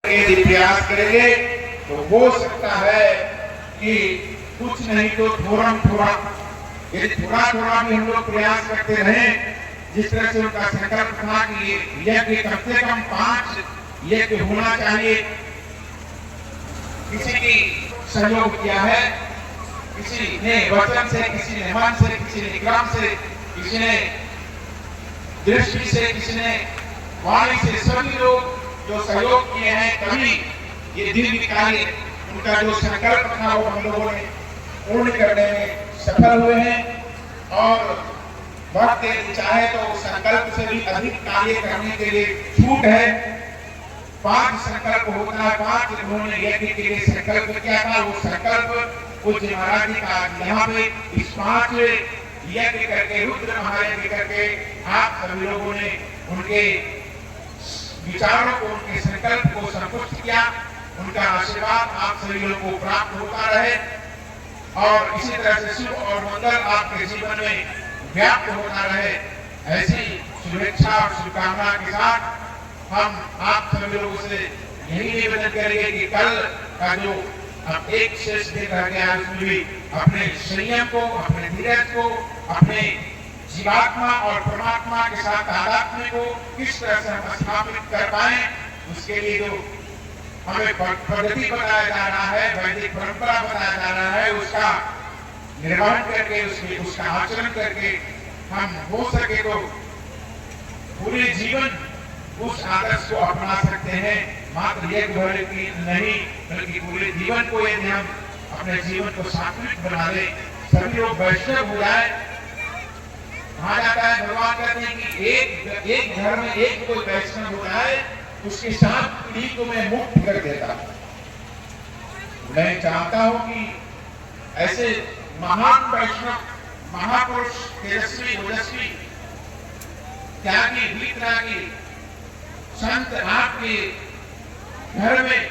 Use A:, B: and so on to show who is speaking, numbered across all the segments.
A: यदि प्रयास करेंगे तो हो सकता है कि कुछ नहीं तो थोड़ा थोड़ा, यदि थोड़ा थोड़ा भी हम लोग प्रयास करते रहे, जिस तरह से उनका संकल्प था कि यज्ञ कम से कम 5 यज्ञ होना चाहिए। किसी की सहयोग किया है, किसी ने वचन से, किसी ने मन से, किसी ने क्रम से, किसी ने दृष्टि से, किसी ने वाणी से, सभी लोग जो सहयोग किए हैं, तभी ये दिव्य कार्य, उनका जो संकल्प था वो हम लोगों ने पूर्ण करने में सफल हुए हैं। और वक्त चाहे तो संकल्प से भी अधिक कार्य करने के लिए छूट है। 5 संकल्प होता है, 5 उन्होंने यज्ञ के लिए संकल्प किया था। वो संकल्प पूज्य महाराज जी का यहाँ पे इस 5वें यज्ञ करके, रुद्र महायज्ञ करके आप सभी लोगों ने उनके विचारों को, उनके संकल्प को संतुष्ट किया। उनका आशीर्वाद आप सभी लोगों को प्राप्त होता रहे और इसी तरह से शुभ और मंगल आपके जीवन में व्याप्त होता रहे। ऐसी शुभेच्छा और शुभकामना के साथ हम आप सभी लोगों से यही निवेदन करेंगे कि कल का जो अब एक शेष दिन रह गया, उसमें भी अपने संयम को, अपने धीरज को, अपने जीवात्मा और परमात्मा के साथ तादात्म्य को किस तरह से हम स्थापित कर पाए, उसके लिए जो हमें पद्धति बताया जा रहा है, वैदिक परंपरा बताया जा रहा है, उसका निर्वहन करके, उसका आचरण करके हम हो सके तो पूरे जीवन उस आदर्श को अपना सकते हैं। मात्र एक भर की नहीं, बल्कि पूरे जीवन को यदि हम अपने जीवन को सात्विक बना ले, सभी लोग वैष्णव हो जाए। कहा जाता है, भगवान कहते हैं कि एक घर में एक कोई वैष्णव हो जाए, उसकी 7 पीढ़ी को मैं मुक्त कर देता। मैं चाहता हूं कि ऐसे महान वैष्णव, महापुरुष, तेजस्वी, ओजस्वी, त्यागी, वीतरागी संत आपके घर में,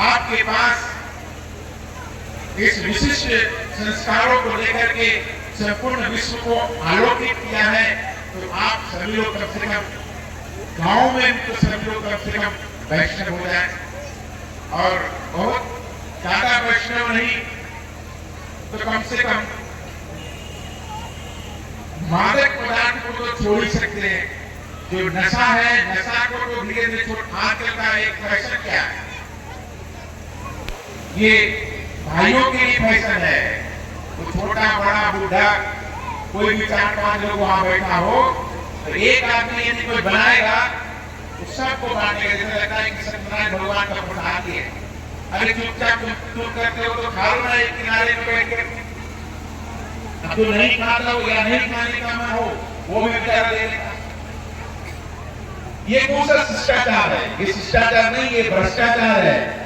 A: आपके पास इस विशिष्ट संस्कारों को लेकर के संपूर्ण विश्व को आलोकित किया है। तो आप सभी लोग कम से कम गांव में तो सभी लोग कम से कम वैष्णव हो जाए, और बहुत ज्यादा वैष्णव नहीं तो कम से कम मादक पदार्थ को तो छोड़ ही सकते हैं। जो नशा है, नशा को तो धीरे धीरे छोड़। आजकल का एक फैशन क्या है, ये भाइयों के लिए फैशन है। तो छोटा बड़ा बूढ़ा कोई भी 4-5 लोग वहां बैठा हो, तो एक आदमी यदि कोई बनाएगा तो सबको बांटेगा। जैसे लगता है कि सत्यनारायण भगवान का प्रसाद है। अरे चुपचाप तुम करते हो तो खा लो ना एक किनारे में बैठ कर। अब तो नहीं खाता हो या नहीं खाने का मन हो, वो भी बेचारा ले लेगा। ये कौन सा शिष्टाचार है? ये शिष्टाचार नहीं, ये भ्रष्टाचार है।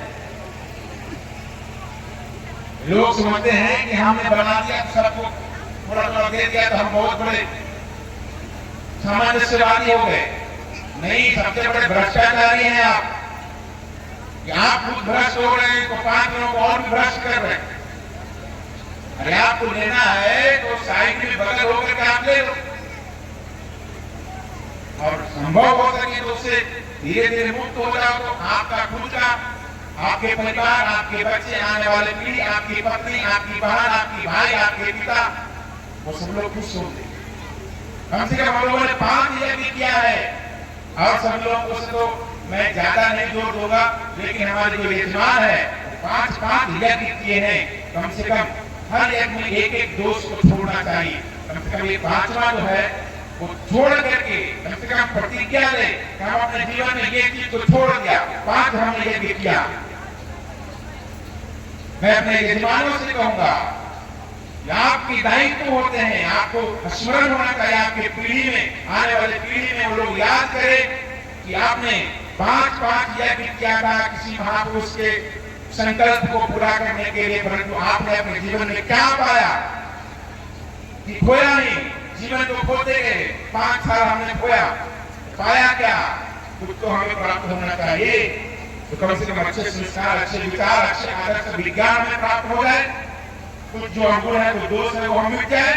A: लोग समझते हैं कि हमने बना दिया तो सबको थोड़ा थोड़ा दे दिया तो हम बहुत बड़े सामंजस्यवादी हो गए। नहीं, सबसे बड़े भ्रष्टाचारी हैं आप। आप खुद भ्रष्ट हो रहे हैं तो 5 लोगों को और भी भ्रष्ट कर रहे हैं। अरे आपको लेना है तो साइड में बगल होकर के आप ले लो, और संभव हो सके तो उससे धीरे धीरे मुक्त हो जाओ। तो आपका खुद का, आपके परिवार, आपके बच्चे, आने वाले पीढ़ी, आपकी पत्नी, आपकी बहन, आपकी भाई, आपके पिता, वो सब लोग खुश होंगे। कम से कम हम लोगों ने 5 यज्ञ किया है, और सब लोगों को तो मैं ज्यादा नहीं जोर दूंगा, लेकिन हमारे जो यजमान है 5 यज्ञ किए हैं। कम से कम हर यज्ञ में एक दोष को छोड़ना चाहिए। कम से कम ये 5वां जो है वो छोड़ करके कम से कम प्रतिज्ञा ले कि हम अपने जीवन में ये चीज को छोड़ दिया। 5 हमने यज्ञ किया। मैं अपने यजमानों से कहूंगा, आपके दायित्व होते हैं, आपको स्मरण होना चाहिए। आपके पीढ़ी में, आने वाले पीढ़ी में वो लोग याद करें कि आपने 5 यज्ञ किया था किसी महापुरुष के संकल्प को पूरा करने के लिए, परंतु आपने अपने जीवन में क्या पाया कि खोया नहीं। जीवन को खोते गए, 5 साल हमने खोया, पाया क्या? कुछ तो हमें प्राप्त होना चाहिए। तो कम से कम अच्छे संस्कार, अच्छे विचार, अच्छे आदर्श, विज्ञान में प्राप्त हो जाए। कुछ जो अवगुण है, कुछ दोष है, वो हम मिट जाए,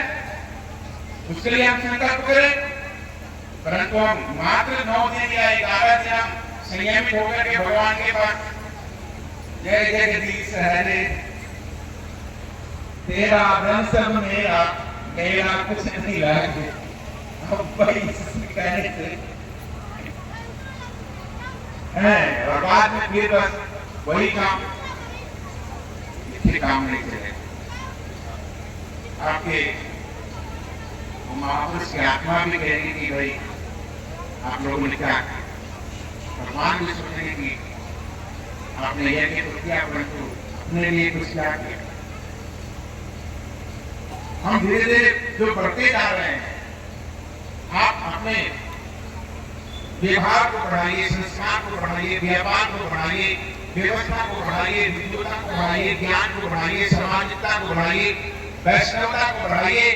A: उसके लिए हम संकल्प करें। परंतु हम मात्र 9 दिन या 11 दिन हम संयमित होकर के भगवान के पास जय जगदीश हरे, तेरा धन सब मेरा, मेरा कुछ नहीं लागे। अब भाई कहने से है और बाद में फिर बस वही काम, काम नहीं चले। आपके महापुरुष की आत्मा भी कहेगी कि भाई आप लोगों ने क्या, भगवान भी सोचेंगे कि आपने यह तो किया, परंतु अपने लिए कुछ क्या किया। हम धीरे धीरे जो बढ़ते जा रहे हैं, आप अपने व्यवहार को बढ़ाइए, संस्कार को बढ़ाइए, व्यापार को बढ़ाइए, व्यवस्था को बढ़ाइए, विद्वता को बढ़ाइए, ज्ञान को बढ़ाइए, सामाजिकता को बढ़ाइए, वैष्णवता को बढ़ाइए,